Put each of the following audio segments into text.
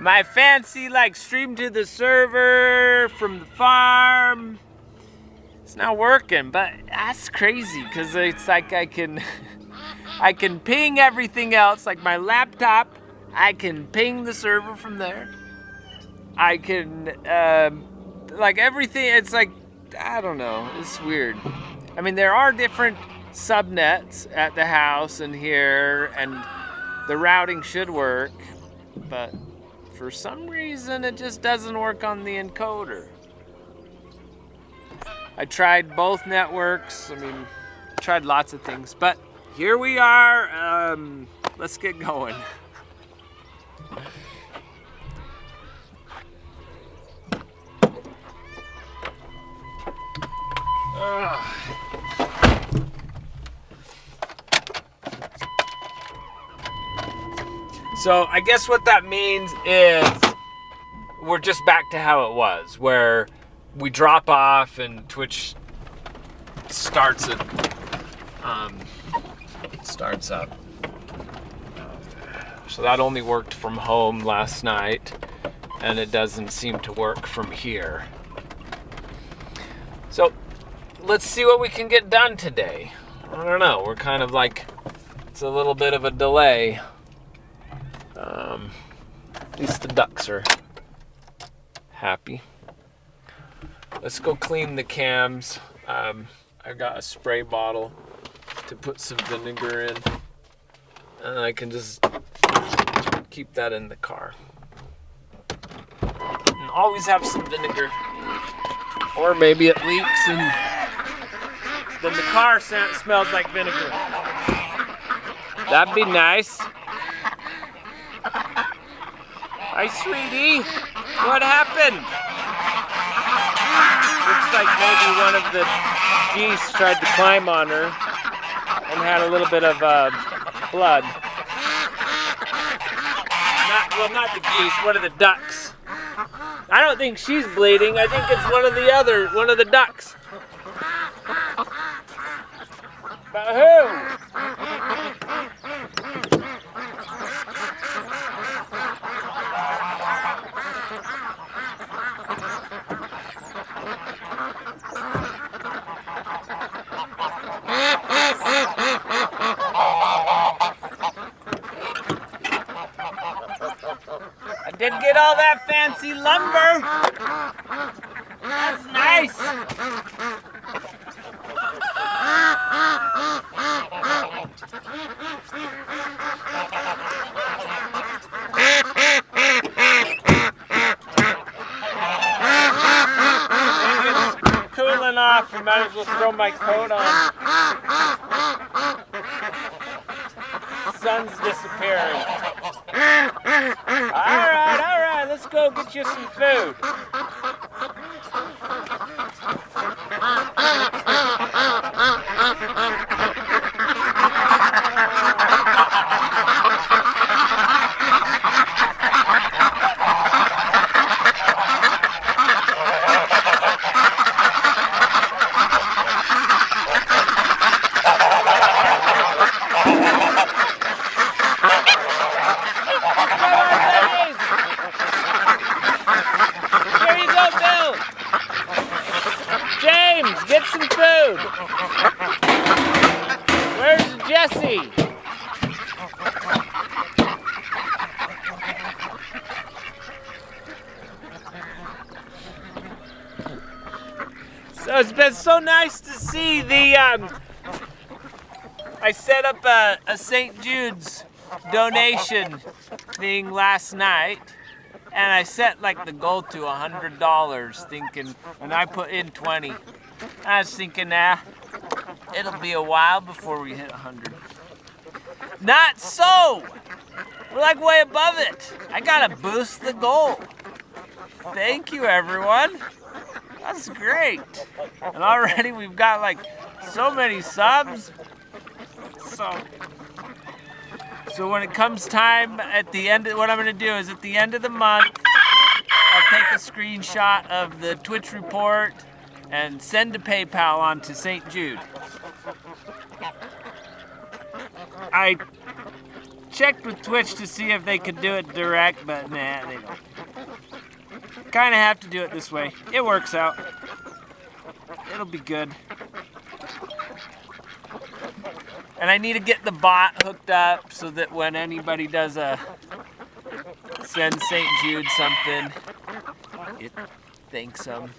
my fancy like stream to the server from the farm. It's not working, but that's crazy because it's like I can ping everything else, like my laptop. I can ping the server from there. I can like everything. It's like, I don't know. It's weird. I mean, there are different subnets at the house and here, and the routing should work, but for some reason it just doesn't work on the encoder. I tried both networks. I mean, tried lots of things, but here we are. Let's get going. So I guess what that means is we're just back to how it was, where we drop off and Twitch starts up. So that only worked from home last night, and it doesn't seem to work from here. So let's see what we can get done today. I don't know. We're kind of like, it's a little bit of a delay. At least the ducks are happy. Let's go clean the cams. I got a spray bottle to put some vinegar in, and I can just keep that in the car. And always have some vinegar, or maybe it leaks and then the car smells like vinegar. That'd be nice. Hi, sweetie. What happened? Looks like maybe one of the geese tried to climb on her and had a little bit of blood. Not the geese, one of the ducks. I don't think she's bleeding. I think it's one of the ducks. But who? I did get all that fancy lumber. That's nice. It's cooling off. I might as well throw my coat on. Sun's disappearing. All right, let's go get you some food. Get some food. Where's Jesse? So it's been so nice to see the, I set up a St. Jude's donation thing last night. And I set like the goal to $100 thinking, and I put in 20. I was thinking, it'll be a while before we hit 100. Not so! We're like way above it. I gotta boost the goal. Thank you, everyone. That's great. And already we've got like so many subs. So when it comes time at the end, what I'm gonna do is at the end of the month, I'll take a screenshot of the Twitch report and send a PayPal on to St. Jude. I checked with Twitch to see if they could do it direct, but nah, they don't. Kind of have to do it this way. It works out. It'll be good. And I need to get the bot hooked up so that when anybody does a send St. Jude something, it thanks them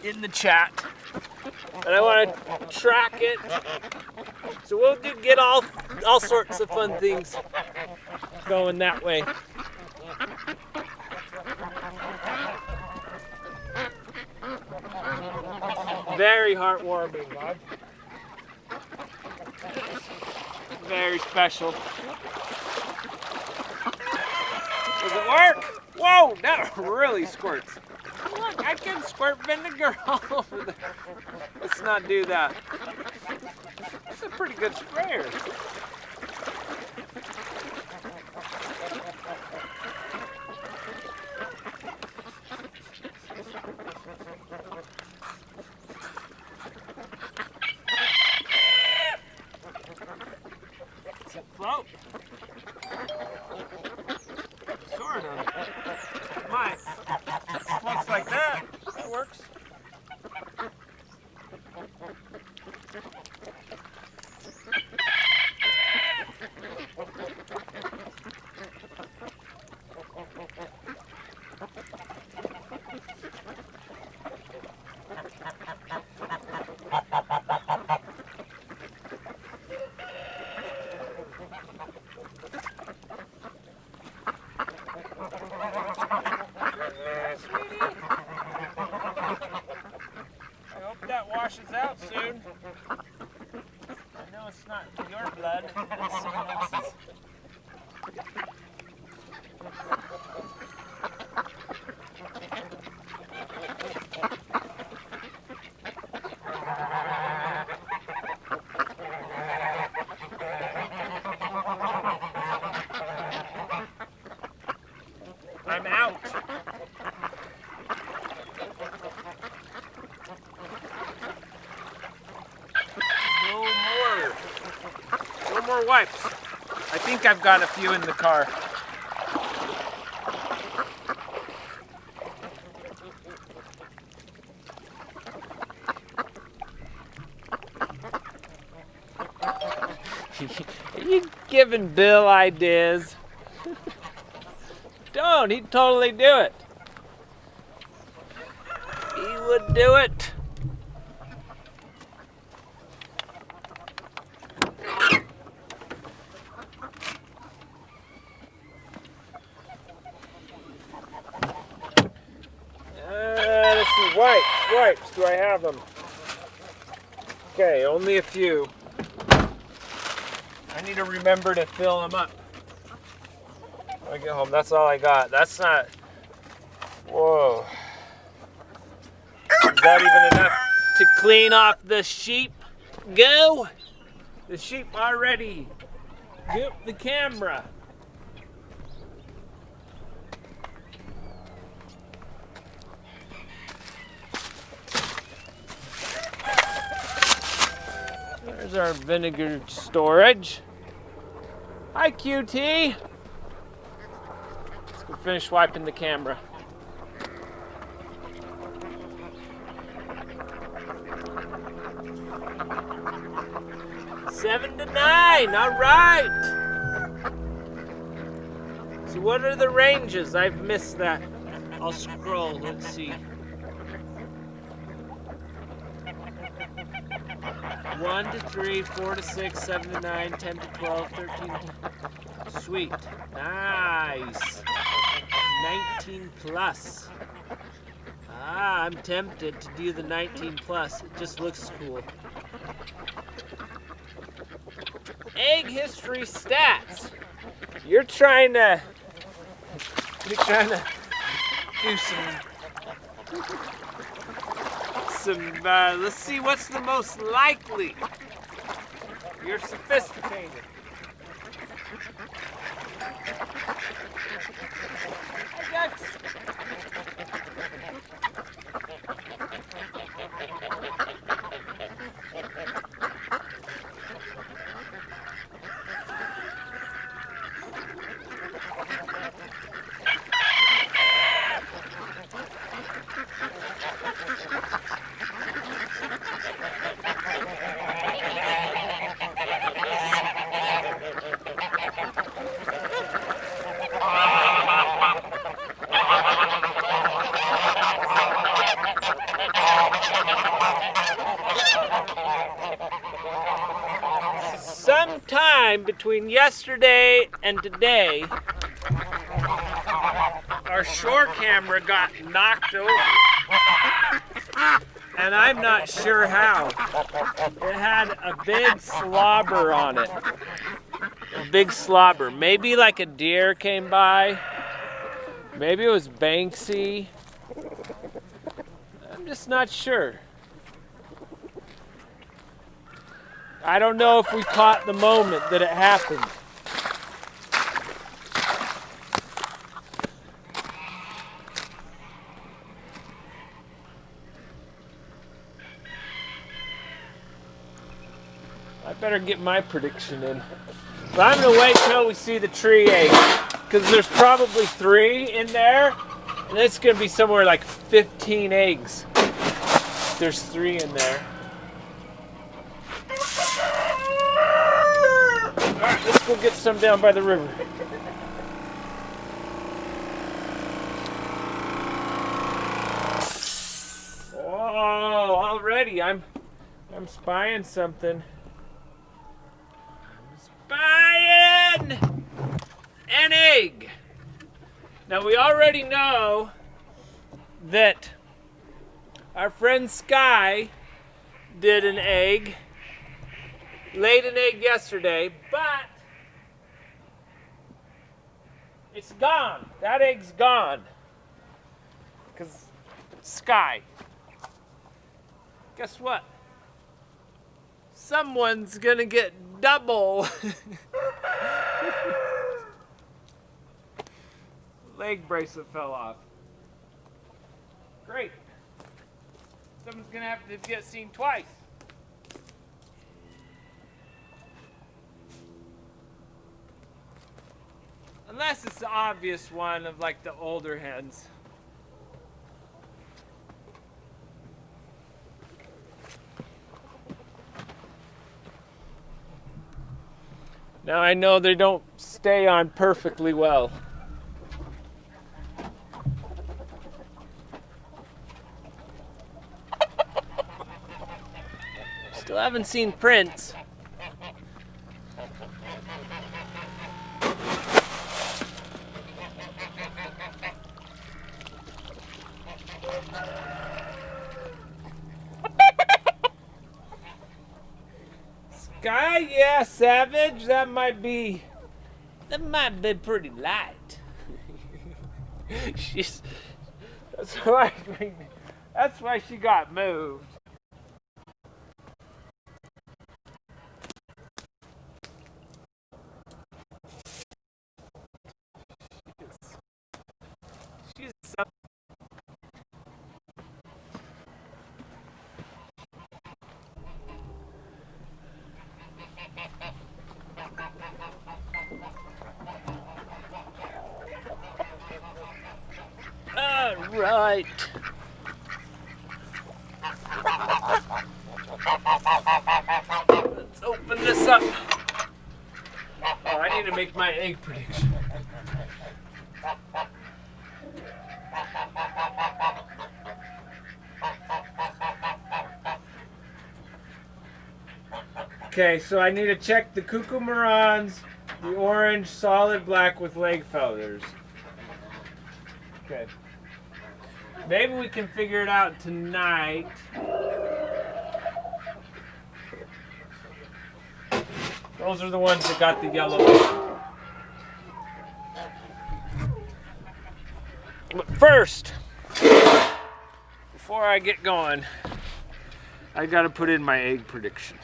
in the chat. And I want to track it. So we'll get all sorts of fun things going that way. Very heartwarming, Bob. Very special. Does it work? Whoa, that really squirts. Look, I can squirt vinegar all over there. Let's not do that. That's a pretty good sprayer. Does it float? Sort of. Might. Floats like that. That works. Washes out soon. I know it's not your blood, it's someone else's. I'm out. No more wipes. I think I've got a few in the car. You giving Bill ideas? Don't. He'd totally do it. He would do it. Let's see, wipes, do I have them? Okay, only a few. I need to remember to fill them up when I get home. That's all I got. That's not, whoa. Is that even enough to clean off the sheep? Go! The sheep already gooped the camera. There's our vinegar storage. Hi, QT. Let's go finish wiping the camera. Seven to 9, all right. So what are the ranges? I've missed that. I'll scroll, let's see. 1 to 3, 4 to 6, 7 to 9, 10 to 12, 13 to... Sweet. Nice. 19 plus. Ah, I'm tempted to do the 19 plus. It just looks cool. Egg history stats. You're trying to do some let's see what's the most likely. You're sophisticated. I got time between yesterday and today, our shore camera got knocked over. And I'm not sure how. It had a big slobber on it. A big slobber. Maybe like a deer came by. Maybe it was Banksy. I'm just not sure. I don't know if we caught the moment that it happened. I better get my prediction in. But I'm gonna wait till we see the tree egg, because there's probably 3 in there, and it's gonna be somewhere like 15 eggs. There's 3 in there. Alright, let's go get some down by the river. Oh, already I'm spying something. Spying an egg. Now we already know that our friend Sky did an egg, laid an egg yesterday, but it's gone. That egg's gone. Because Sky. Guess what? Someone's gonna get double. Leg bracelet fell off. Great. Someone's gonna have to get seen twice. Unless it's the obvious one of like the older hens. Now I know they don't stay on perfectly well. Still haven't seen prints. Sky, yeah, Savage, that might be pretty light. That's why she got moved. She's so right. Let's open this up. Oh, I need to make my egg prediction. Okay, so I need to check the cuckoo marrons, the orange solid black with leg feathers. Okay. Maybe we can figure it out tonight. Those are the ones that got the yellow. But first, before I get going, I gotta put in my egg prediction.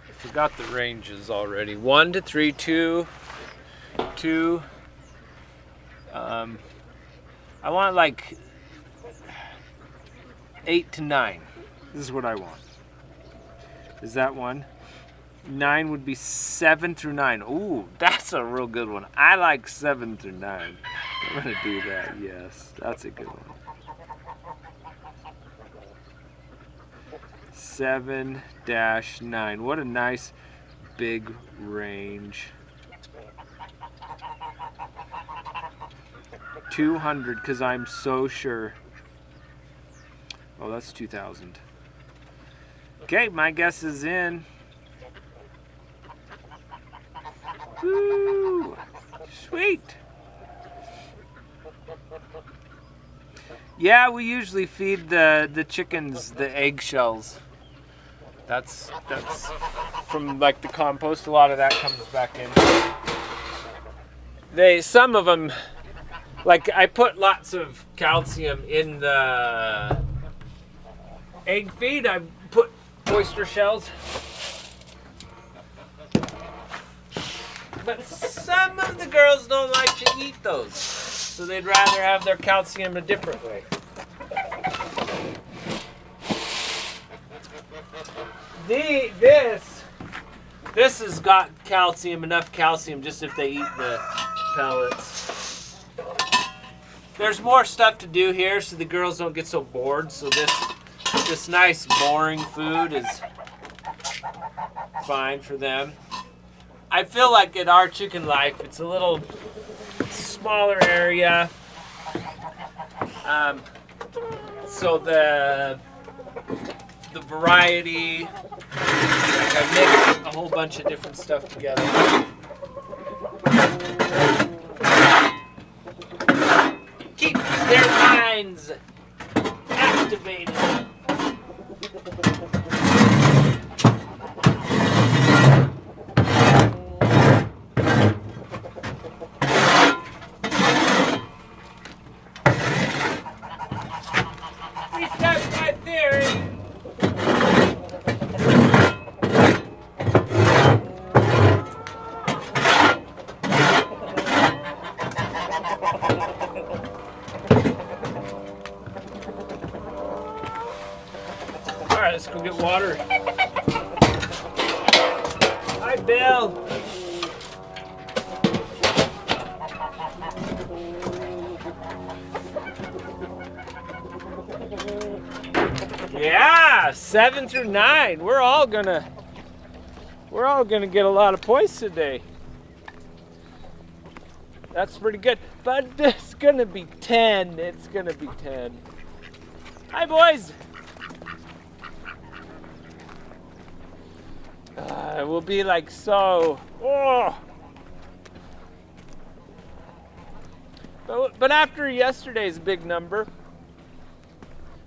I forgot the ranges already. 1 to 3, 2. I want like 8 to 9. This is what I want. Is that one? 9 would be 7 through 9. Ooh, that's a real good one. I like 7 through 9. I'm gonna do that. Yes, that's a good one. 7-9. What a nice big range. 200, because I'm so sure Oh, that's 2,000. Okay, my guess is in. Woo! Sweet. Yeah, we usually feed the chickens the eggshells. That's from like the compost. A lot of that comes back in. Some of them, like I put lots of calcium in the egg feed. I put oyster shells. But some of the girls don't like to eat those, so they'd rather have their calcium a different way. This has got calcium, enough calcium just if they eat the pellets. There's more stuff to do here so the girls don't get so bored, so this nice boring food is fine for them. I feel like in our chicken life, it's a little smaller area. So the variety, like I mix a whole bunch of different stuff together. Keeps their minds activated. Let's go get water. Hi, Bill. Yeah, 7 through 9. We're all gonna get a lot of points today. That's pretty good. But it's gonna be 10. It's gonna be 10. Hi, boys. It will be like so. Oh. But after yesterday's big number,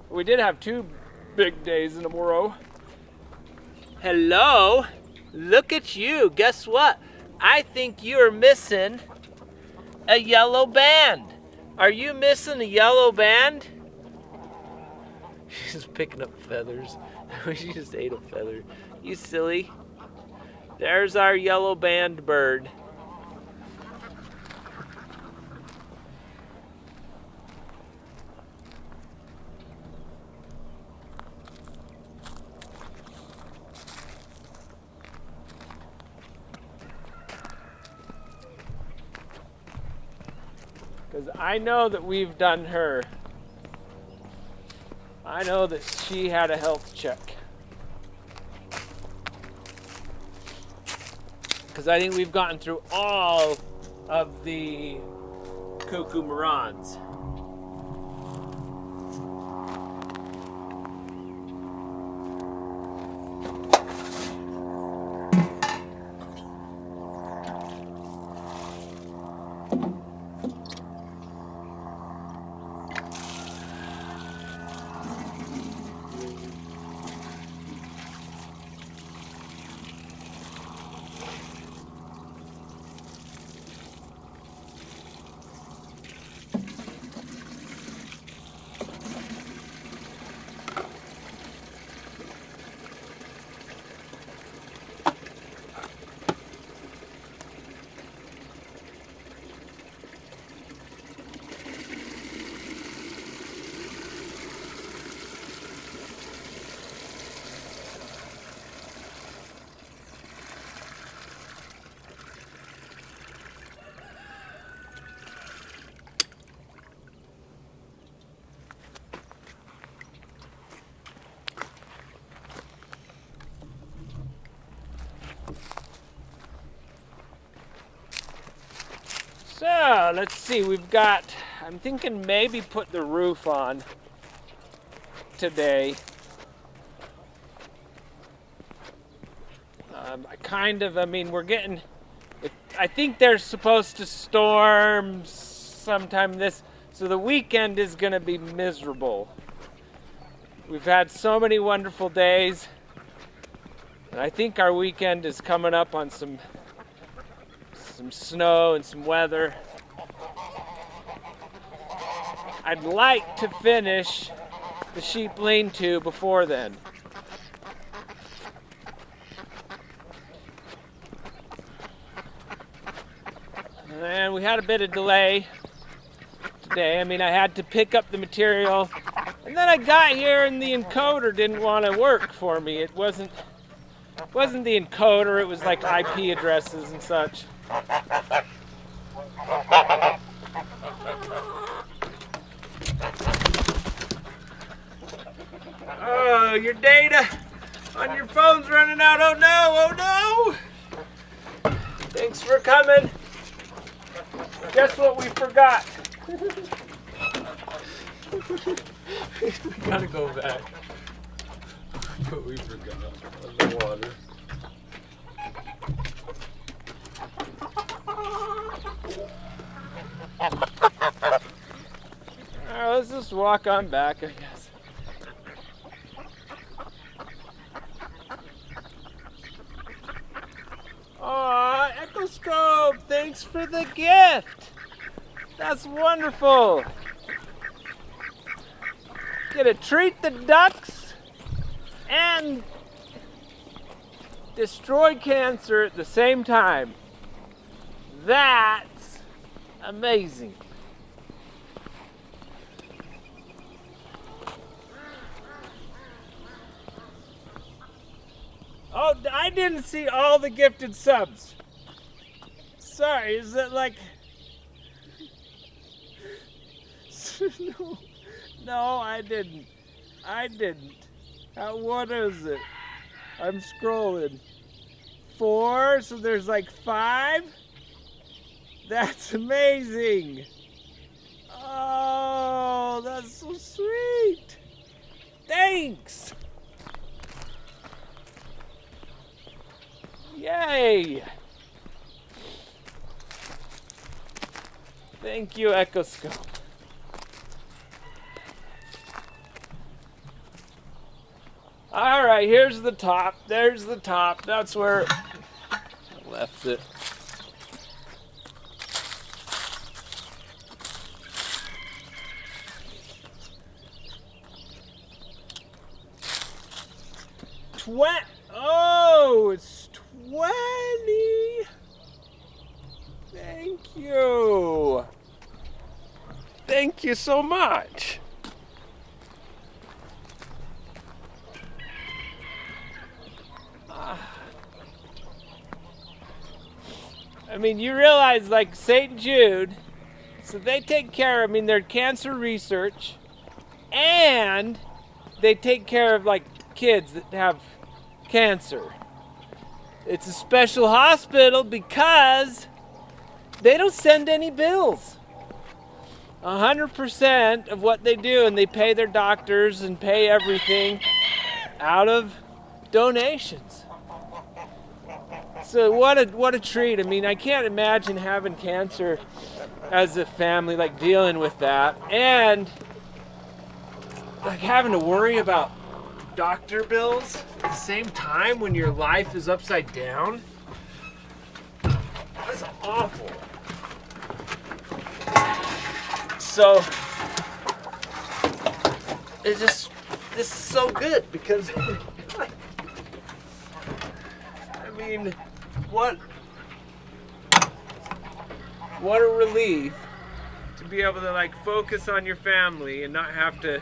we did have 2 big days in a row. Hello, look at you. Guess what? I think you're missing a yellow band. Are you missing a yellow band? She's picking up feathers. She just ate a feather. You silly. There's our yellow band bird. Because I know that we've done her. I know that she had a health check. Because I think we've gotten through all of the cuckoo marans. So, let's see, I'm thinking maybe put the roof on. today. We're getting, I think they're supposed to storm sometime so the weekend is going to be miserable. We've had so many wonderful days, and I think our weekend is coming up on some snow and some weather. I'd like to finish the sheep lean-to before then. And we had a bit of delay today. I had to pick up the material, and then I got here and the encoder didn't want to work for me. It wasn't the encoder, it was like IP addresses and such. Oh, your data on your phone's running out. Oh no, oh no! Thanks for coming. Guess what we forgot? We gotta go back. What we forgot on the water. Alright, let's just walk on back, I guess. Aw, Echoscope, thanks for the gift. That's wonderful. Gonna treat the ducks and destroy cancer at the same time. That's amazing. Oh, I didn't see all the gifted subs. Sorry, is that like... No, I didn't. What is it? I'm scrolling. 4, so there's like 5? That's amazing. Oh, that's so sweet. Thanks. Yay. Thank you, Echoscope. All right, here's the top. There's the top. That's where I left it. Oh, it's 20. Thank you. Thank you so much. You realize, like St. Jude, so they take care of, their cancer research, and they take care of, like, kids that have cancer. It's a special hospital because they don't send any bills. 100% of what they do, and they pay their doctors and pay everything out of donations. So what a treat. I can't imagine having cancer as a family, like dealing with that, and like having to worry about doctor bills at the same time when your life is upside down. That's awful. So this is so good because what a relief to be able to like focus on your family and not have to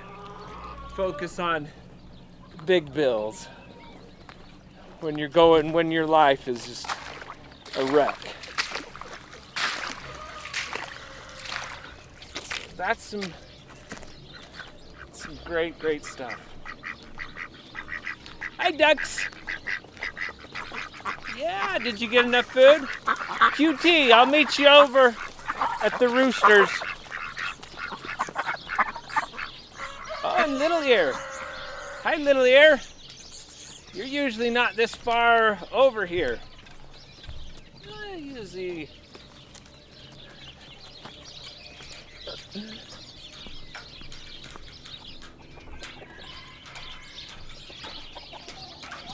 focus on big bills when your life is just a wreck. That's some great stuff. Hi, ducks. Yeah, did you get enough food? QT, I'll meet you over at the roosters. Oh, and Little Ear. Hi, little ear. You're usually not this far over here. Usually.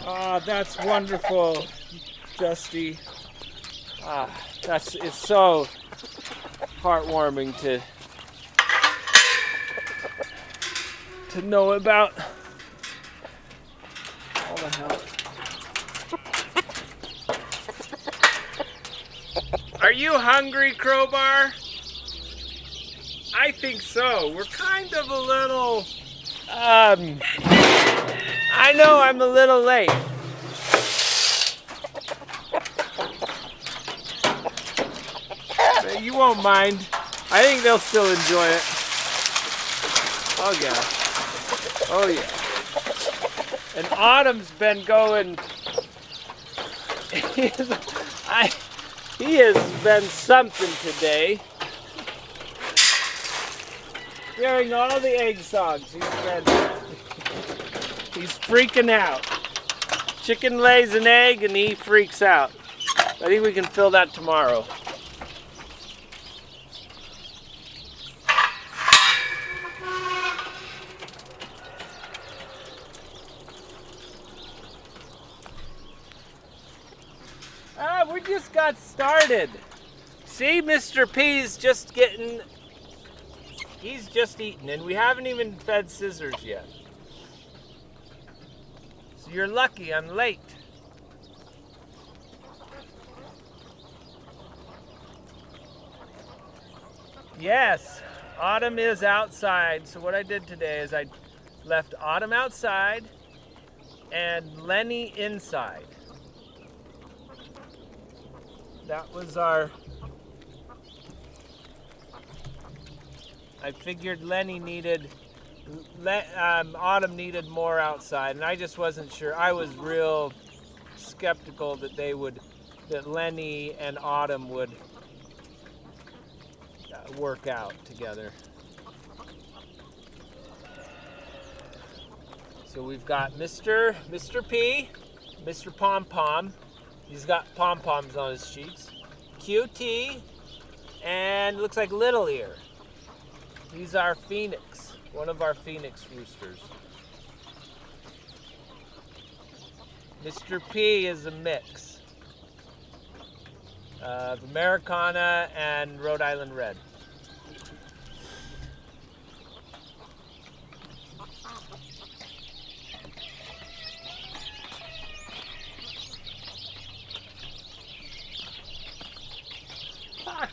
Ah, that's wonderful, Dusty. It's so heartwarming to know about all the help. Are you hungry, Crowbar? I think so. We're kind of a little, I know I'm a little late. But you won't mind. I think they'll still enjoy it. Oh yeah. Oh yeah. And Autumn's been going. He has been something today. Hearing all the egg songs. He's freaking out. Chicken lays an egg and he freaks out. I think we can fill that tomorrow. We just got started. See, Mr. P's just getting, he's just eating, and we haven't even fed Scissors yet. So you're lucky I'm late. Yes, Autumn is outside. So what I did today is I left Autumn outside and Lenny inside. That was I figured Autumn needed more outside, and I just wasn't sure. I was real skeptical that that Lenny and Autumn would work out together. So we've got Mr. P, Mr. Pom Pom. He's got pom-poms on his cheeks. QT, and looks like Little Ear. He's our phoenix, one of our phoenix roosters. Mr. P is a mix of Americana and Rhode Island Red.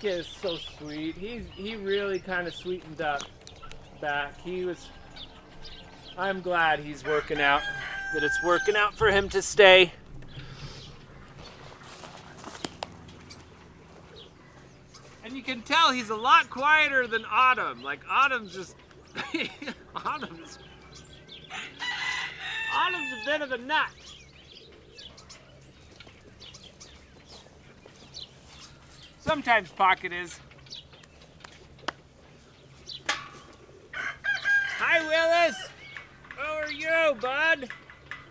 Is so sweet. He really kind of sweetened up back. I'm glad he's working out, that it's working out for him to stay. And you can tell he's a lot quieter than Autumn. Like Autumn's just Autumn's a bit of a nut. Sometimes Pocket is. Hi, Willis. How are you, bud?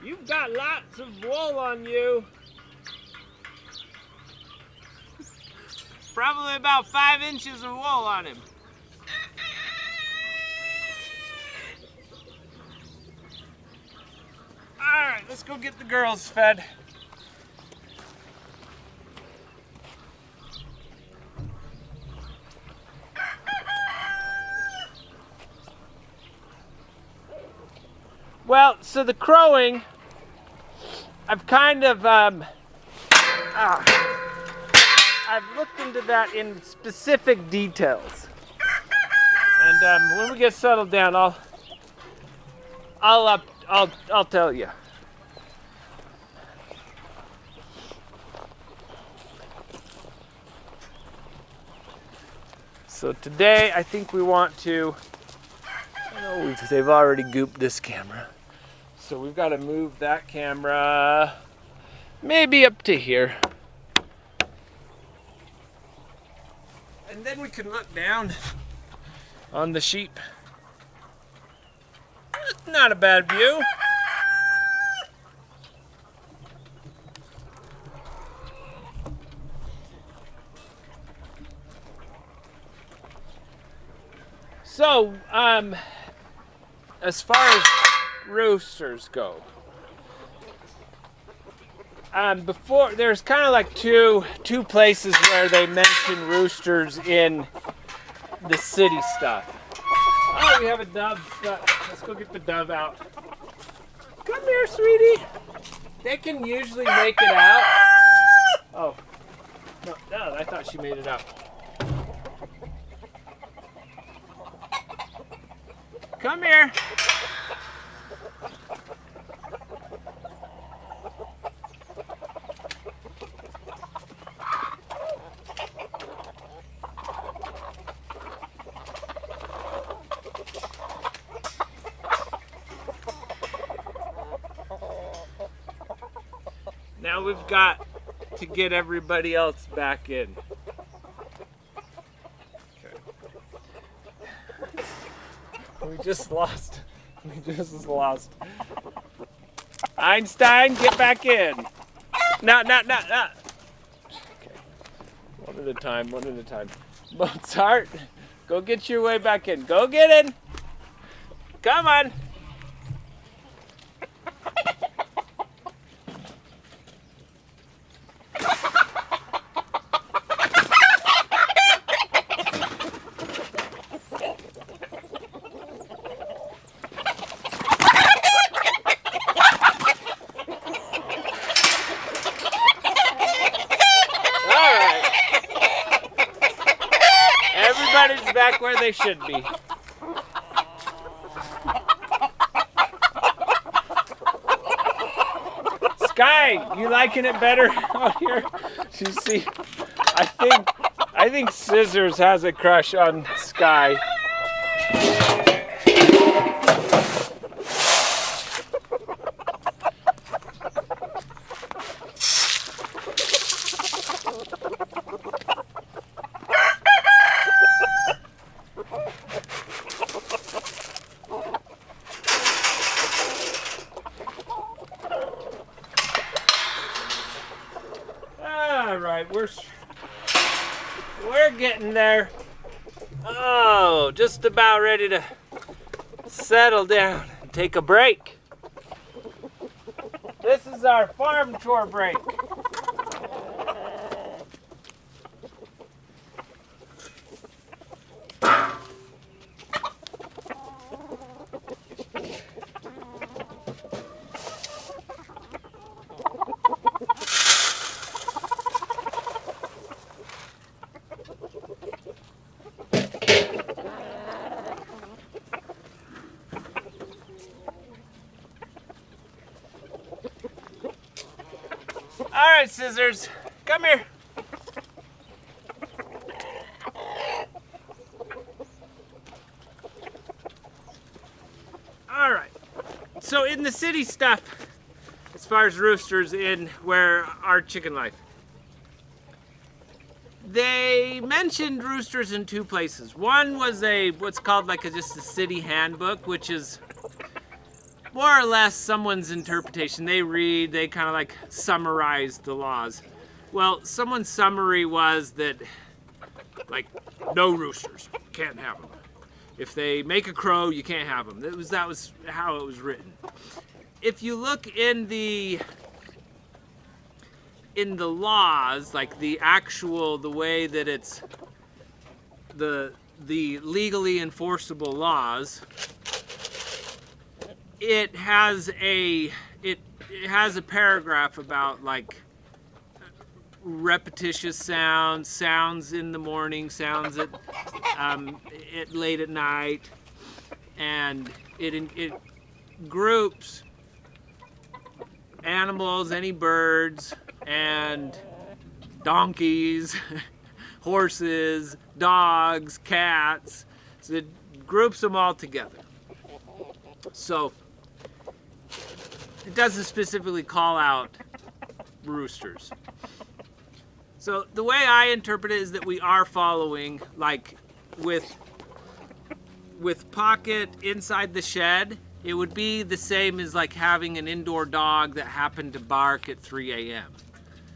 You've got lots of wool on you. Probably about 5 inches of wool on him. All right, let's go get the girls fed. Well, so the crowing, I've kind of, I've looked into that in specific details. And when we get settled down, I'll tell you. So today, I think we want to, they've already gooped this camera. So we've got to move that camera maybe up to here. And then we can look down on the sheep. Not a bad view. So, as far as roosters go, before there's kind of like two places where they mention roosters in the city stuff. Oh, we have a dove. Let's go get the dove out. Come here, sweetie. They can usually make it out. Oh, no, I thought she made it out. Come here. Now we've got to get everybody else back in. Okay. We just lost. Einstein, get back in. No. Okay. One at a time. Mozart, go get your way back in. Go get in. Come on. Everybody's back where they should be. Sky, you liking it better out here? You see, I think Scissors has a crush on Sky. All right, we're getting there. Oh, just about ready to settle down and take a break. This is our farm chore break. All right, Scissors, come here. All right, so in the city stuff, as far as roosters in where our chicken life, they mentioned roosters in two places. One was what's called like just a city handbook, which is more or less someone's interpretation. They kind of like summarize the laws. Well, someone's summary was that, like, no roosters, can't have them. If they make a crow, you can't have them. That was how it was written. If you look in the laws, like the way that it's the legally enforceable laws, it has a paragraph about like repetitious sounds in the morning, sounds at late at night, and it groups animals, any birds, and donkeys, horses, dogs, cats. So it groups them all together. So it doesn't specifically call out roosters. So the way I interpret it is that we are following, like with Pocket inside the shed, it would be the same as like having an indoor dog that happened to bark at 3 a.m.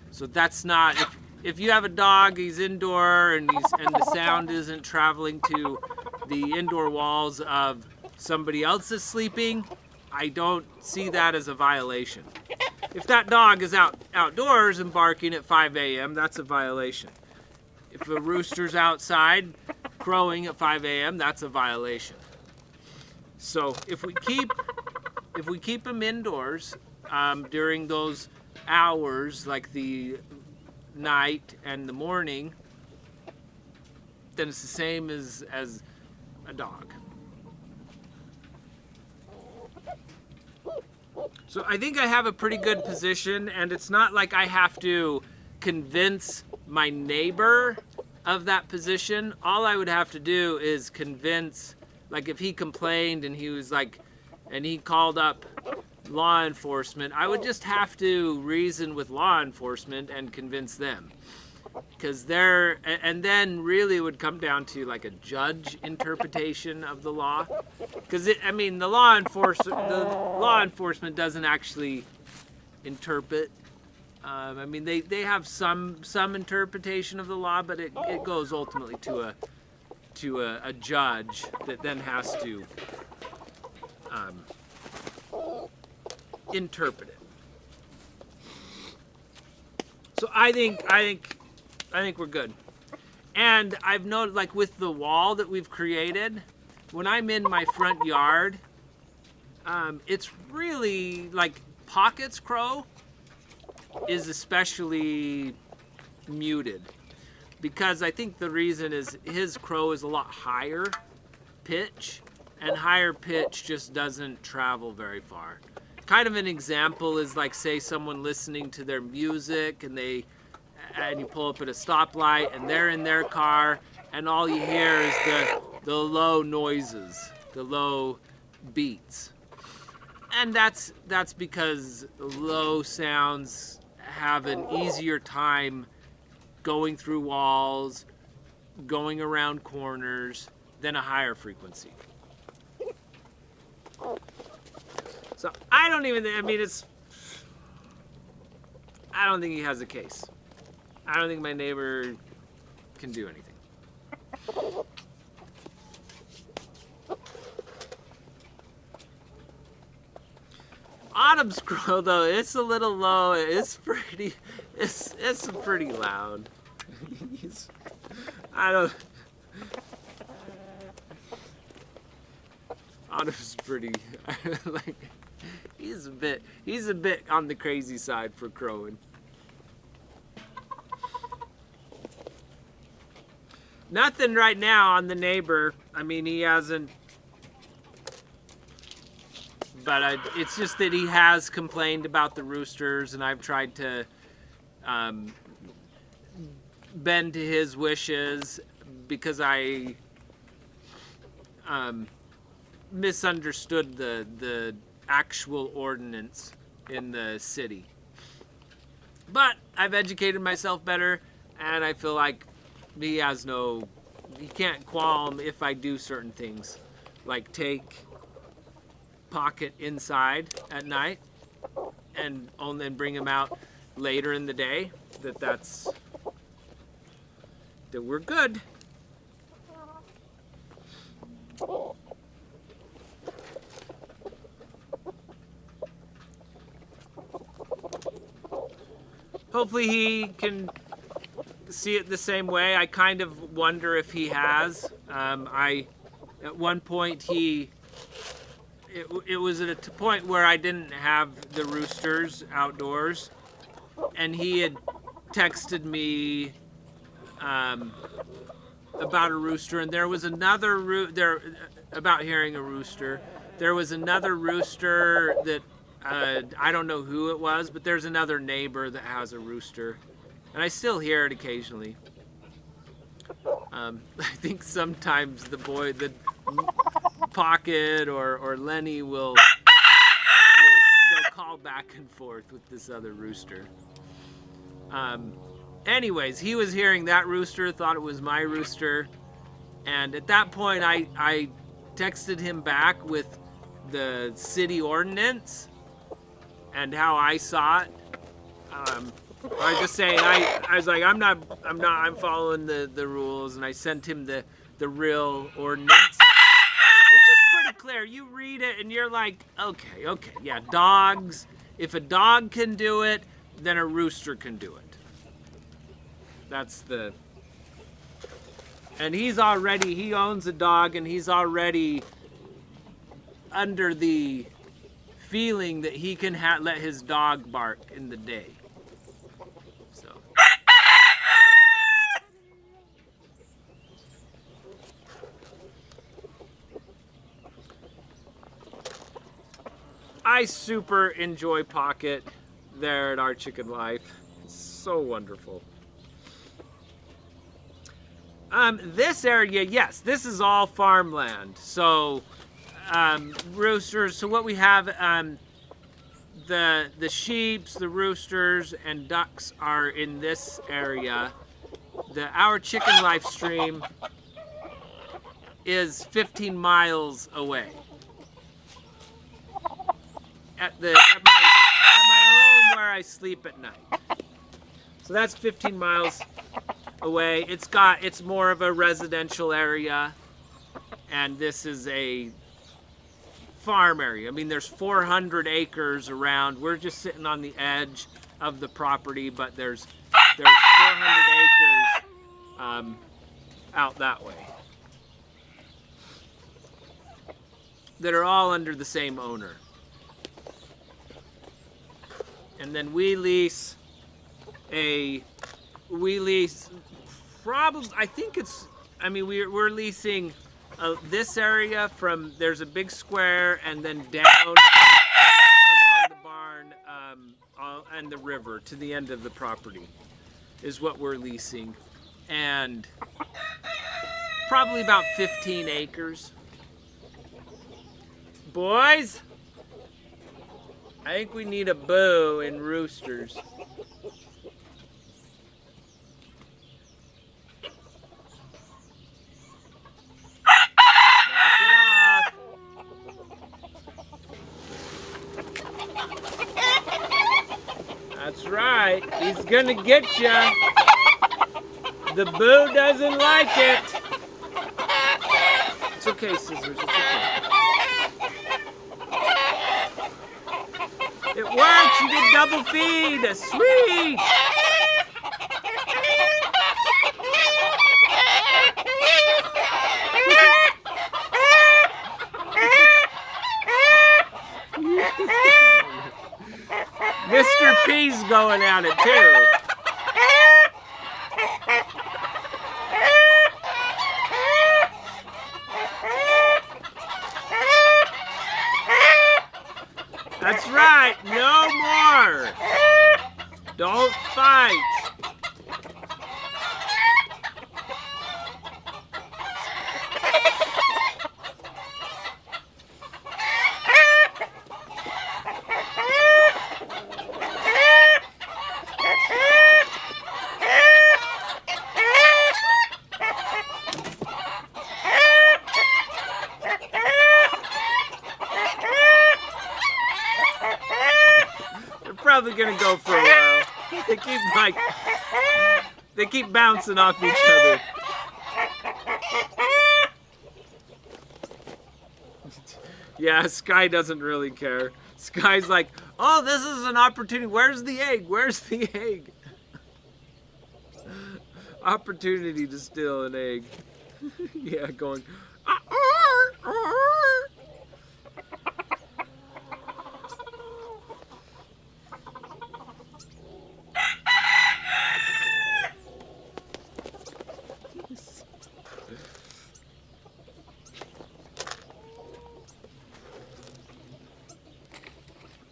So that's not, if you have a dog, he's indoor and the sound isn't traveling to the indoor walls of somebody else's sleeping, I don't see that as a violation. If that dog is outdoors and barking at 5 a.m., that's a violation. If a rooster's outside crowing at 5 a.m., that's a violation. So if we keep them indoors during those hours, like the night and the morning, then it's the same as a dog. So I think I have a pretty good position, and it's not like I have to convince my neighbor of that position. All I would have to do is convince, like if he complained and he was like, and he called up law enforcement, I would just have to reason with law enforcement and convince them. Because and then really it would come down to like a judge interpretation of the law. Because the law enforcement doesn't actually interpret. They have some interpretation of the law, but it goes ultimately to a judge that then has to interpret it. So I think we're good. And I've noted, like with the wall that we've created, when I'm in my front yard, it's really like Pocket's crow is especially muted, because I think the reason is his crow is a lot higher pitch, and higher pitch just doesn't travel very far. Kind of an example is like, say someone listening to their music and you pull up at a stoplight and they're in their car and all you hear is the low noises, the low beats. And that's because low sounds have an easier time going through walls, going around corners than a higher frequency. So I don't think he has a case. I don't think my neighbor can do anything. Autumn's crow, though, it's a little low. It's pretty loud. Autumn's pretty like he's a bit on the crazy side for crowing. Nothing right now on the neighbor. He hasn't. But it's just that he has complained about the roosters, and I've tried to bend to his wishes because I misunderstood the actual ordinance in the city. But I've educated myself better, and I feel like he can't qualm if I do certain things, like take Pocket inside at night and only bring him out later in the day, that we're good. Hopefully he can see it the same way. I kind of wonder if he has. At one point it was at a point where I didn't have the roosters outdoors, and he had texted me about a rooster, and there was another about hearing a rooster. There was another rooster that I don't know who it was, but there's another neighbor that has a rooster, and I still hear it occasionally. I think sometimes the Pocket or Lenny they'll call back and forth with this other rooster. Anyways, he was hearing that rooster, thought it was my rooster, and at that point I texted him back with the city ordinance and how I saw it. I was just saying, I was like, I'm following the rules, and I sent him the the real ordinance, which is pretty clear. You read it and you're like, okay, yeah, dogs. If a dog can do it, then a rooster can do it. That's the... And he owns a dog, and he's already under the feeling that he can let his dog bark in the day. So. I super enjoy Pocket there at Our Chicken Life. It's so wonderful. This area, yes, this is all farmland. So, roosters. So what we have, the sheeps, the roosters, and ducks are in this area. Our Chicken Life stream is 15 miles away. At my home where I sleep at night. So that's 15 miles away. It's more of a residential area, and this is a farm area. I mean, there's 400 acres around. We're just sitting on the edge of the property, but there's 400 acres out that way that are all under the same owner. And then we lease probably, I think it's, I mean, we're leasing this area from, there's a big square, and then down along the barn and the river to the end of the property is what we're leasing. And probably about 15 acres. Boys, I think we need a boo in roosters. That's right. He's gonna get ya. The boo doesn't like it. It's okay, Scissors. It's okay. It works. You get double feed. Sweet. Mr. P's going at it too. That's right, no more. Don't fight. Probably gonna go for a while. They keep bouncing off each other. Yeah, Sky doesn't really care. Sky's like, oh, this is an opportunity. Where's the egg? Where's the egg? Opportunity to steal an egg. Yeah, going.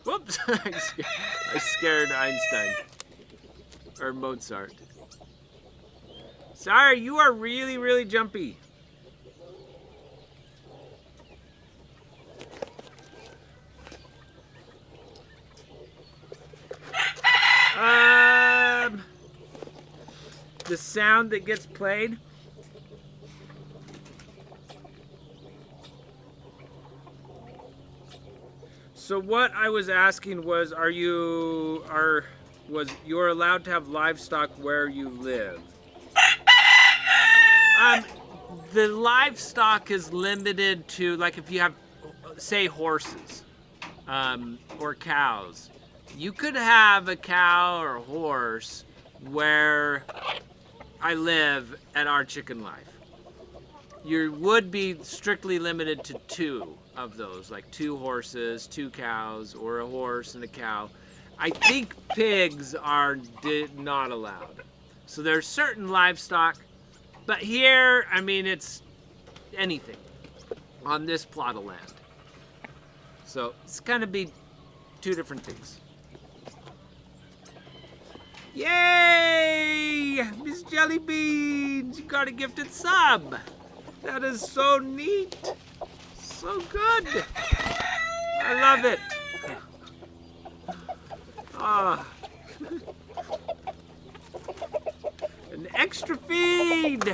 Whoops! I scared Einstein. Or Mozart. Sorry, you are really, really jumpy. The sound that gets played. So what I was asking was, you're allowed to have livestock where you live? the livestock is limited to, like, if you have, say, horses or cows. You could have a cow or a horse where I live at our chicken life. You would be strictly limited to 2 of those, like 2 horses, 2 cows, or a horse and a cow. I think pigs are not allowed. So there's certain livestock, but here, I mean, it's anything on this plot of land. So it's gonna be 2 different things. Yay! Miss Jelly Beans, you got a gifted sub. That is so neat. So good. I love it. Ah. An extra feed.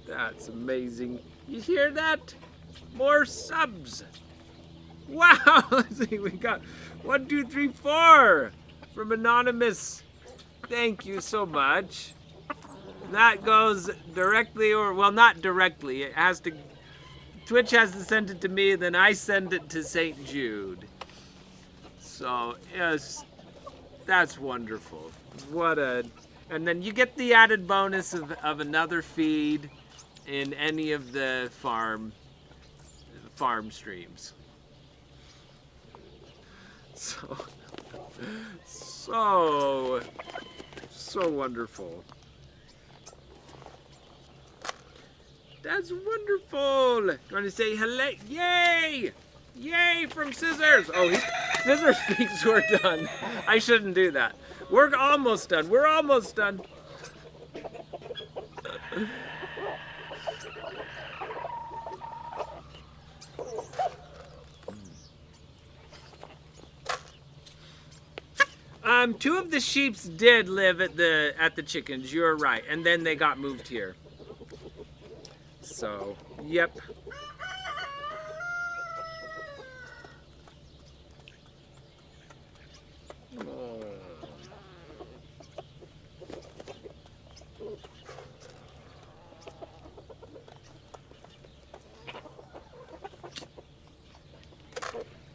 That's amazing. You hear that? More subs. Wow. Let's see, we got 1, 2, 3, 4 from Anonymous. Thank you so much. That goes directly, or, well, not directly. It has to, Twitch has to send it to me, then I send it to St. Jude. So, yes, that's wonderful. And then you get the added bonus of another feed in any of the farm streams. So wonderful. That's wonderful. You want to say hello? Yay! Yay from Scissors. Oh, Scissors thinks we're done. I shouldn't do that. We're almost done. We're almost done. Two of the sheeps did live at the chickens. You're right, and then they got moved here. So, yep. Oh.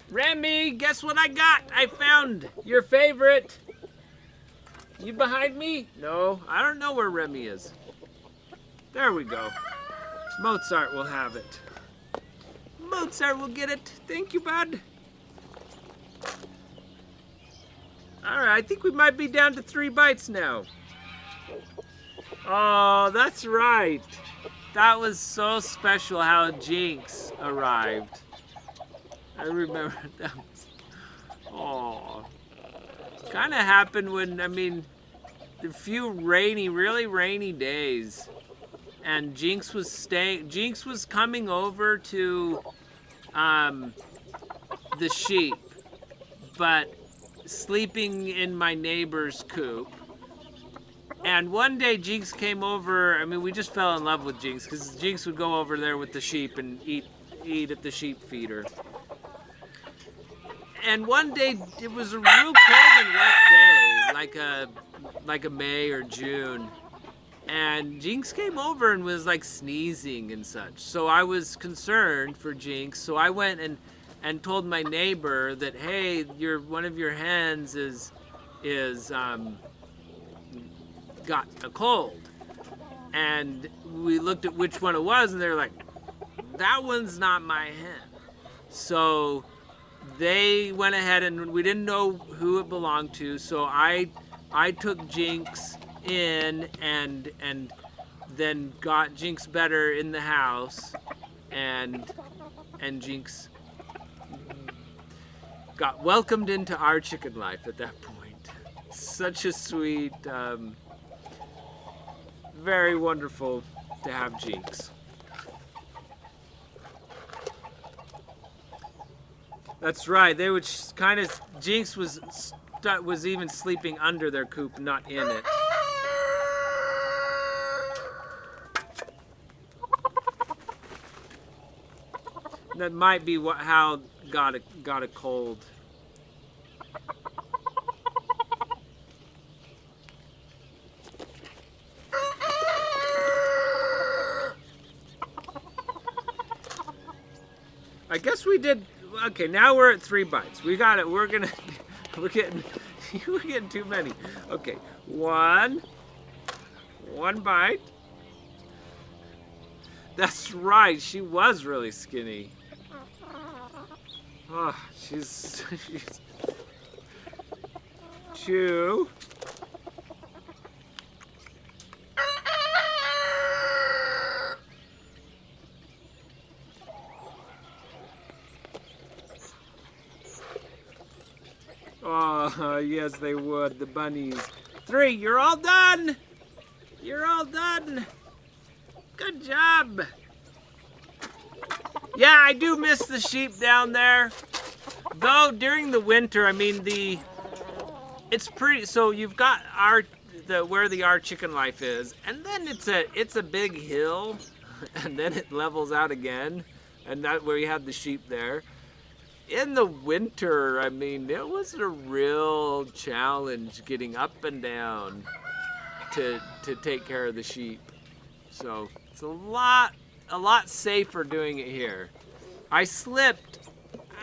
Remy, guess what I got? I found your favorite. You behind me? No, I don't know where Remy is. There we go. Mozart will have it. Mozart will get it. Thank you, bud. Alright, I think we might be down to 3 bites now. Oh, that's right. That was so special how Jinx arrived. I remember that was, oh, kind of happened when, I mean, the few really rainy days, and Jinx was coming over to the sheep, but sleeping in my neighbor's coop. And one day Jinx came over. I mean, we just fell in love with Jinx because Jinx would go over there with the sheep and eat at the sheep feeder. And one day it was a real cold and wet day, like a May or June. And Jinx came over and was like sneezing and such. So I was concerned for Jinx. So I went and told my neighbor that, hey, one of your hens is got a cold. And we looked at which one it was, and they were like, that one's not my hen. So they went ahead, and we didn't know who it belonged to, so I took Jinx in and then got Jinx better in the house, and Jinx got welcomed into our chicken life at that point. Such a sweet, very wonderful to have Jinx. That's right. They would kind of, Jinx was even sleeping under their coop, not in it. That might be how got a cold. I guess we did. Okay, now we're at 3 bites. We got it. We're getting too many. Okay, one bite. That's right. She was really skinny. Oh, she's 2. Oh, yes, they would. The bunnies. 3. You're all done. You're all done. Good job. Yeah, I do miss the sheep down there. Though during the winter, I mean it's pretty. So you've got where our chicken life is, and then it's a big hill, and then it levels out again, and that where you have the sheep there. In the winter, I mean, it was a real challenge getting up and down to take care of the sheep. So it's a lot safer doing it here. I slipped,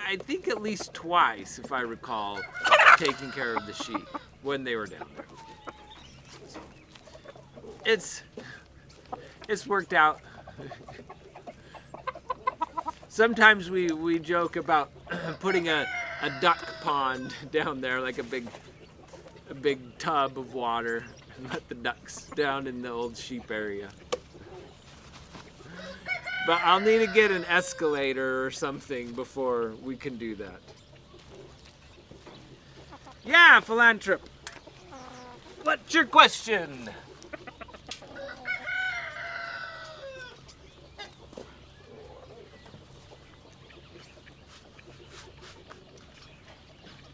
I think at least twice, if I recall, taking care of the sheep when they were down there. So it's worked out. Sometimes we joke about putting a duck pond down there, like a big tub of water, and let the ducks down in the old sheep area. But I'll need to get an escalator or something before we can do that. Yeah, Philanthrop. What's your question?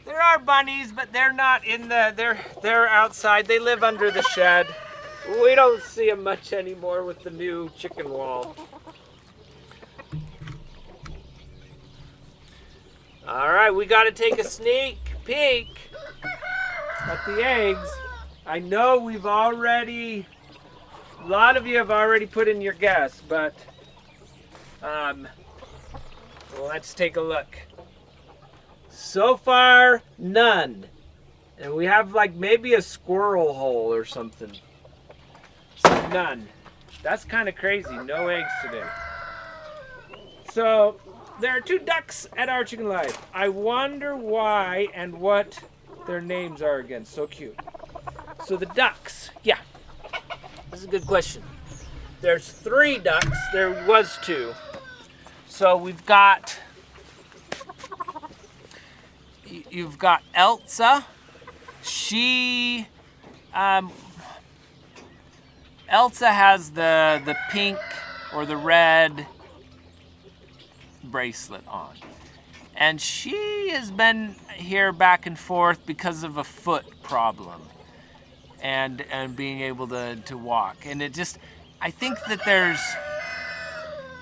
There are bunnies, but they're not in they're outside. They live under the shed. We don't see them much anymore with the new chicken wall. All right, we got to take a sneak peek at the eggs. I know a lot of you have already put in your guess, but let's take a look. So far, none. And we have like maybe a squirrel hole or something. So none. That's kind of crazy. No eggs today. So there are 2 ducks at our chicken life. I wonder why and what their names are again. So cute. So the ducks. Yeah. This is a good question. There's 3 ducks. There was 2. So we've got... You've got Elsa. She... Elsa has the pink or the red bracelet on, and she has been here back and forth because of a foot problem and being able to walk. And it just, I think that there's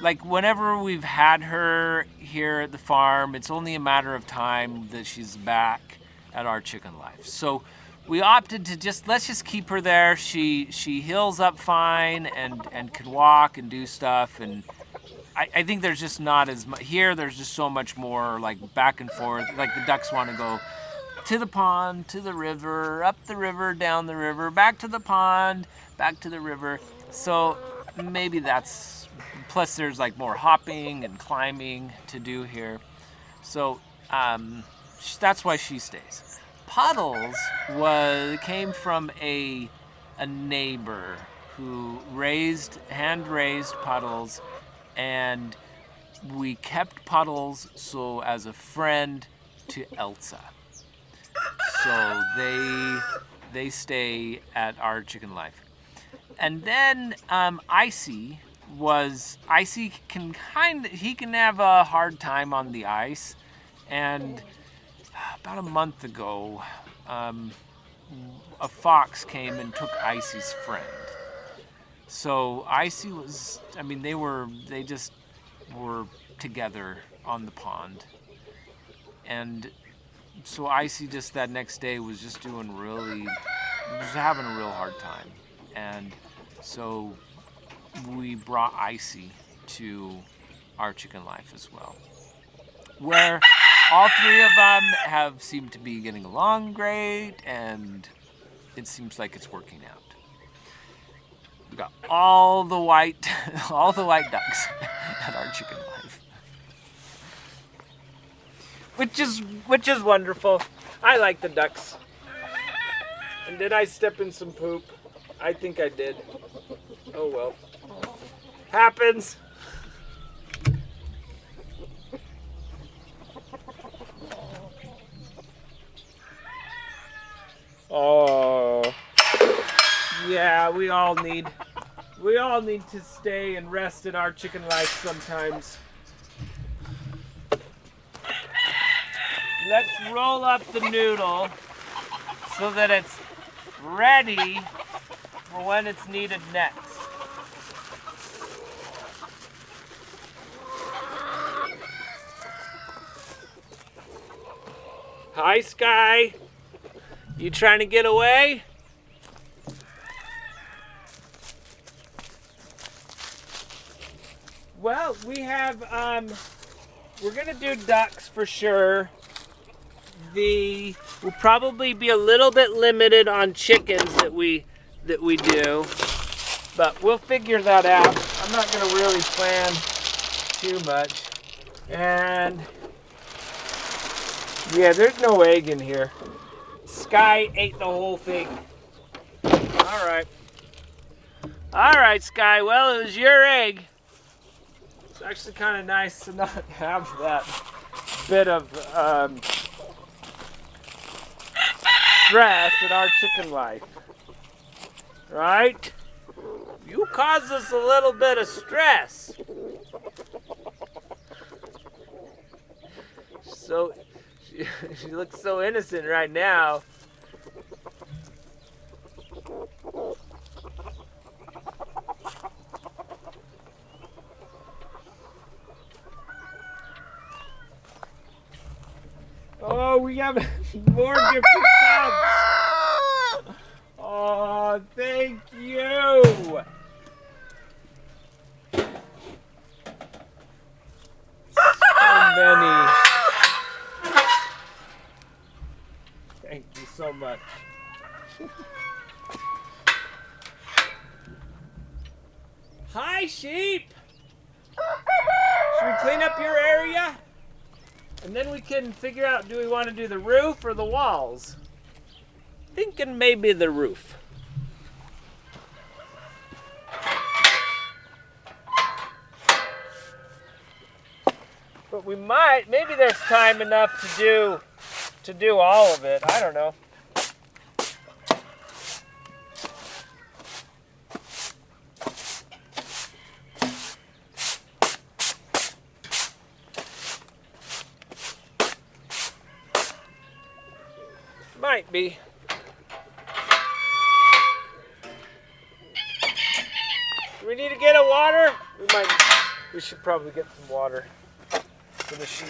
like whenever we've had her here at the farm, it's only a matter of time that she's back at our chicken life. So we opted to let's just keep her there. She heals up fine and can walk and do stuff. And I think there's just not as much here. There's just so much more like back and forth. Like the ducks want to go to the pond, to the river, up the river, down the river, back to the pond, back to the river. So maybe that's, plus there's like more hopping and climbing to do here. So that's why she stays. Puddles came from a neighbor who hand-raised Puddles, and we kept Puddles so as a friend to Elsa. So they stay at our chicken life. And then Icy can have a hard time on the ice, and about a month ago, a fox came and took Icy's friend. So Icy they just were together on the pond. And so Icy just that next day was just having a real hard time. And so we brought Icy to our chicken life as well. where all three of them have seemed to be getting along great, and it seems like it's working out. We got all the white ducks at our chicken life, which is wonderful. I like the ducks. And did I step in some poop? I think I did. Oh well. Happens. Oh. Yeah, we all need to stay and rest in our chicken life sometimes. Let's roll up the noodle so that it's ready for when it's needed next. Hi, Sky. You trying to get away? Well, we have, we're gonna do ducks for sure. We'll probably be a little bit limited on chickens that we do, but we'll figure that out. I'm not gonna really plan too much. And yeah, there's no egg in here. Sky ate the whole thing. All right, Sky. Well, it was your egg. It's actually kind of nice to not have that bit of stress in our chicken life, right? You caused us a little bit of stress. So she looks so innocent right now. Oh, we have more different sounds. Oh, thank you. So many. Thank you so much. Hi, sheep. Should we clean up your area? And then we can figure out, do we want to do the roof or the walls? Thinking maybe the roof. But we might, maybe there's time enough to do all of it. I don't know. Might be. Do we need to get a water? We should probably get some water for the sheep.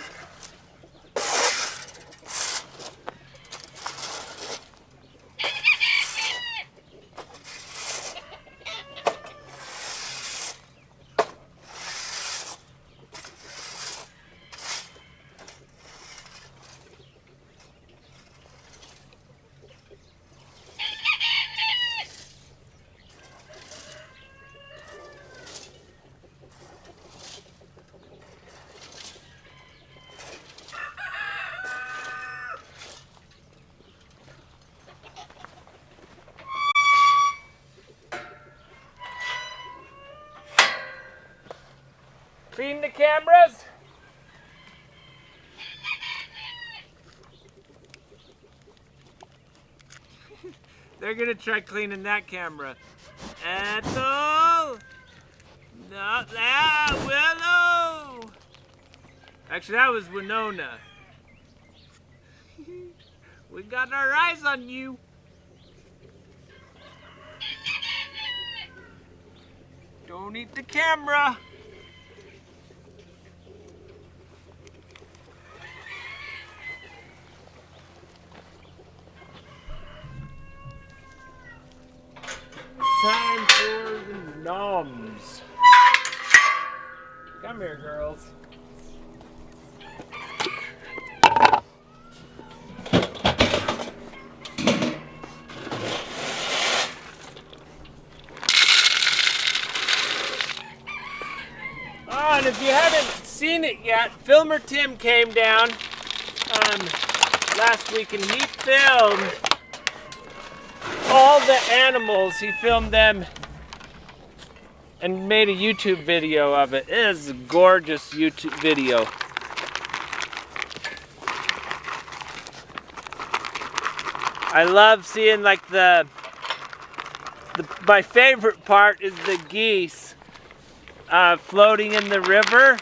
Clean the cameras. They're gonna try cleaning that camera. Ethel! Not that, Willow! Actually, that was Winona. We got our eyes on you. Don't eat the camera. Time for the noms. Come here, girls. seen it yet. Filmer Tim came down last week and he filmed all the animals. He filmed them and made a YouTube video of it. It is a gorgeous YouTube video. I love seeing like my favorite part is the geese floating in the river,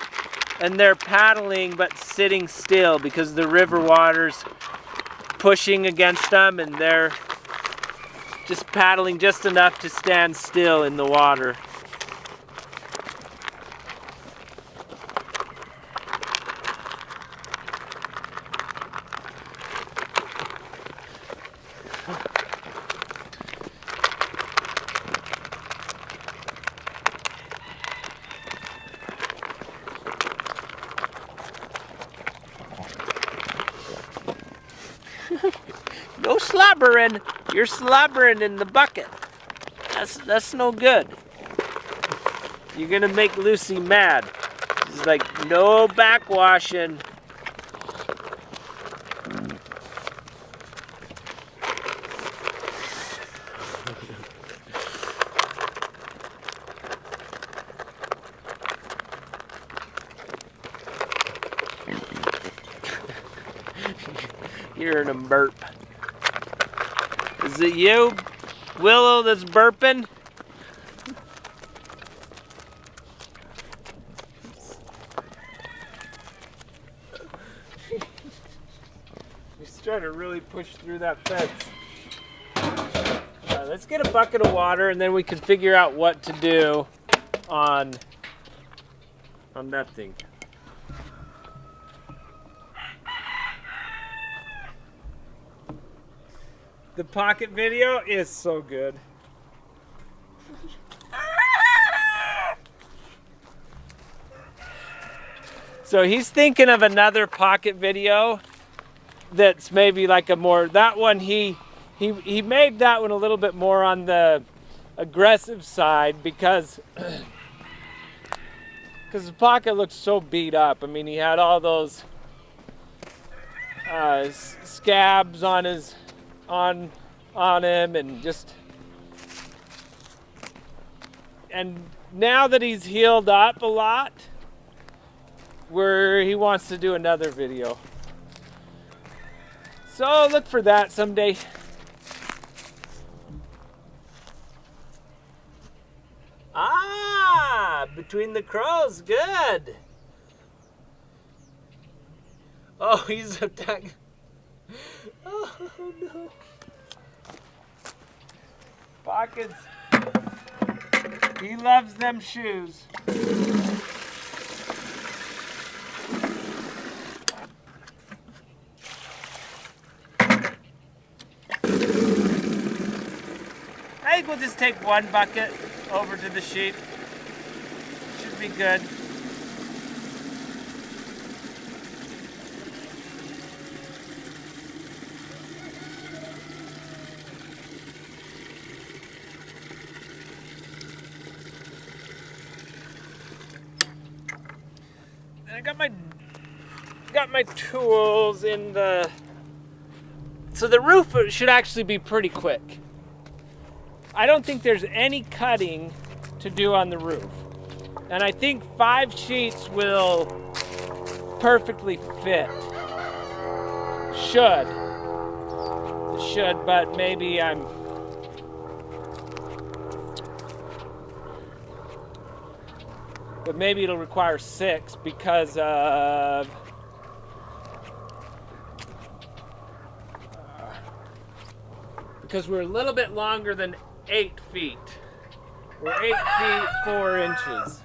and they're paddling but sitting still because the river water's pushing against them, and they're just paddling just enough to stand still in the water. No slobbering. You're slobbering in the bucket. That's no good. You're gonna make Lucy mad. She's like, no backwashing. Hearing him burp. Is it you, Willow, that's burping? He's trying to really push through that fence. Let's get a bucket of water and then we can figure out what to do on that thing. The pocket video is so good. So he's thinking of another pocket video that's maybe like a more, that one he made that one a little bit more on the aggressive side because the pocket looks so beat up. I mean, he had all those scabs on his on him, and now that he's healed up a lot, he wants to do another video. So look for that someday. Between the crows, good. Oh, he's attacking. Oh no. Pockets. He loves them shoes. I think we'll just take one bucket over to the sheep. Should be good. I got my tools in the. So the roof should actually be pretty quick. I don't think there's any cutting to do on the roof. And I think 5 sheets will perfectly fit. Should, but maybe but maybe it'll require 6 because of because we're a little bit longer than 8 feet. We're 8 feet 4 inches.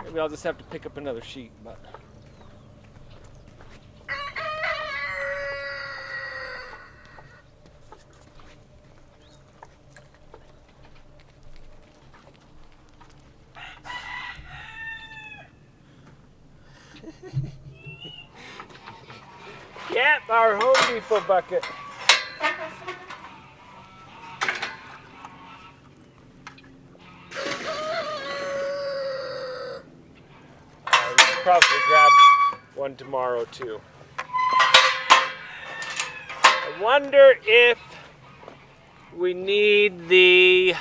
Maybe I'll just have to pick up another sheet, but. Yep, our Home Depot bucket. probably grab one tomorrow too. I wonder if we need the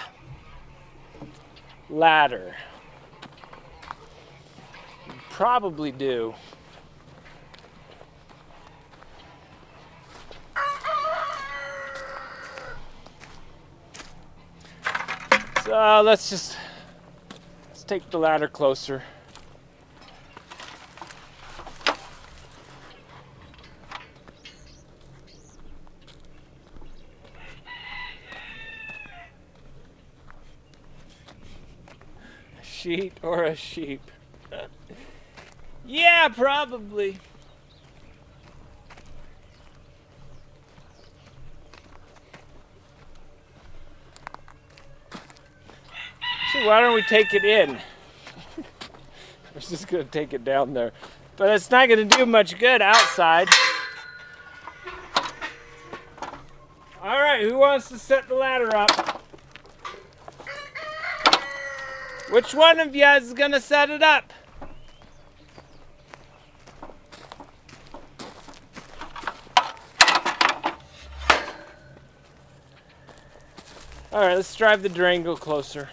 ladder. We probably do. So let's take the ladder closer. A sheet or a sheep? Yeah, probably. So why don't we take it in? I was just gonna take it down there, but it's not gonna do much good outside. All right, who wants to set the ladder up? Which one of you is gonna set it up? All right, let's drive the Durango closer.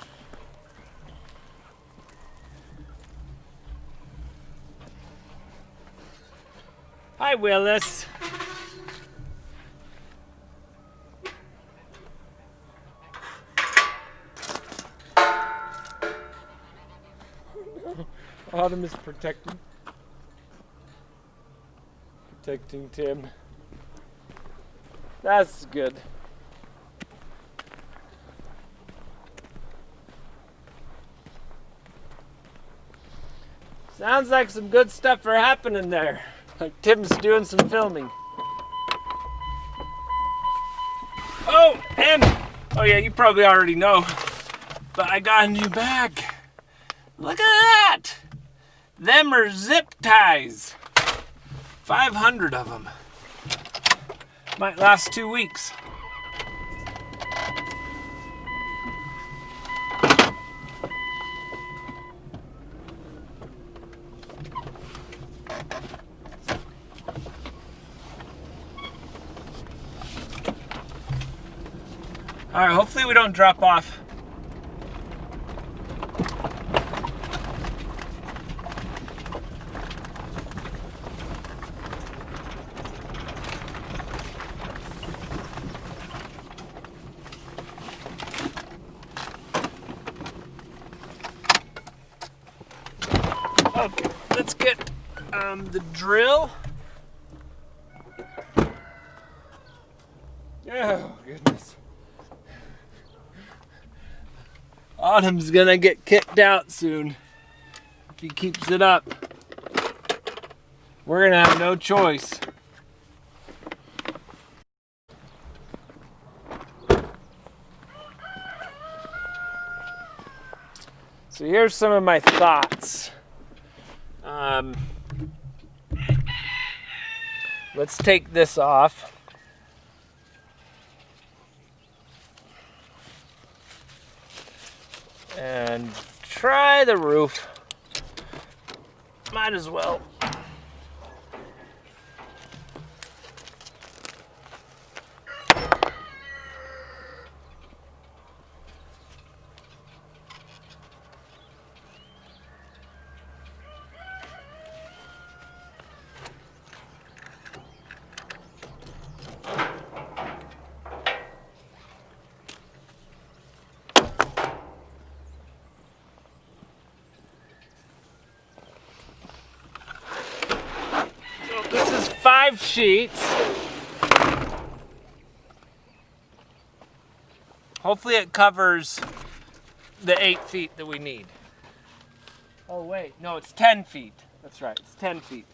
Hi, Willis. Autumn is protecting Tim. That's good. Sounds like some good stuff are happening there. Like Tim's doing some filming. Oh, and oh yeah, you probably already know, but I got a new bag. Look at that! Them are zip ties. 500 of them. Might last 2 weeks. All right, hopefully we don't drop off. Okay, let's get the drill. Oh, goodness. Autumn's gonna get kicked out soon if he keeps it up. We're gonna have no choice. So here's some of my thoughts. Let's take this off. And try the roof. Might as well. This is 5 sheets. Hopefully it covers the 8 feet that we need. Oh wait, no, it's 10 feet. That's right, it's 10 feet.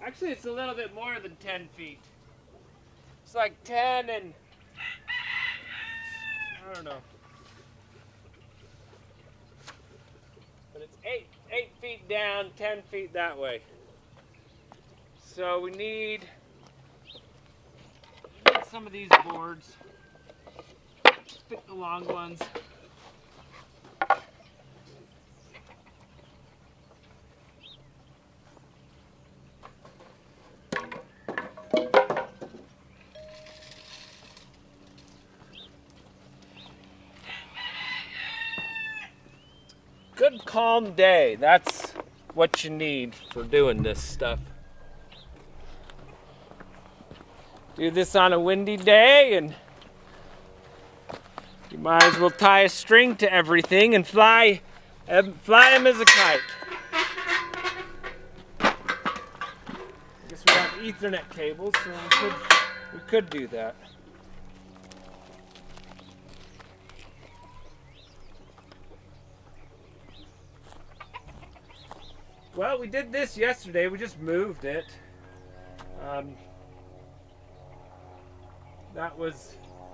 Actually, it's a little bit more than 10 feet. It's like 10 and, I don't know. But it's 8 feet down, 10 feet that way. So we need some of these boards. Just pick the long ones. good calm day. That's what you need for doing this stuff. Do this on a windy day, and you might as well tie a string to everything and fly him as a kite. I guess we have Ethernet cables, so we could do that. Well, we did this yesterday. We just moved it. And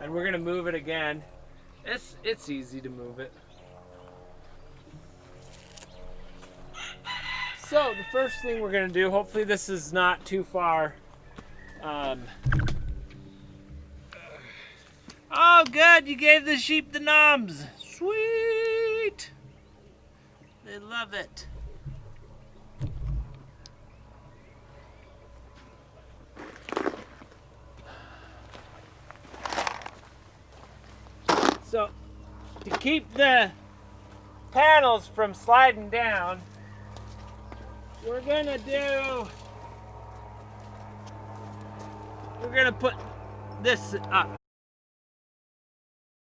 we're gonna move it again. It's easy to move it. So the first thing we're gonna do, hopefully this is not too far. Oh, good! You gave the sheep the noms. Sweet. They love it. So, to keep the panels from sliding down, we're gonna put this up.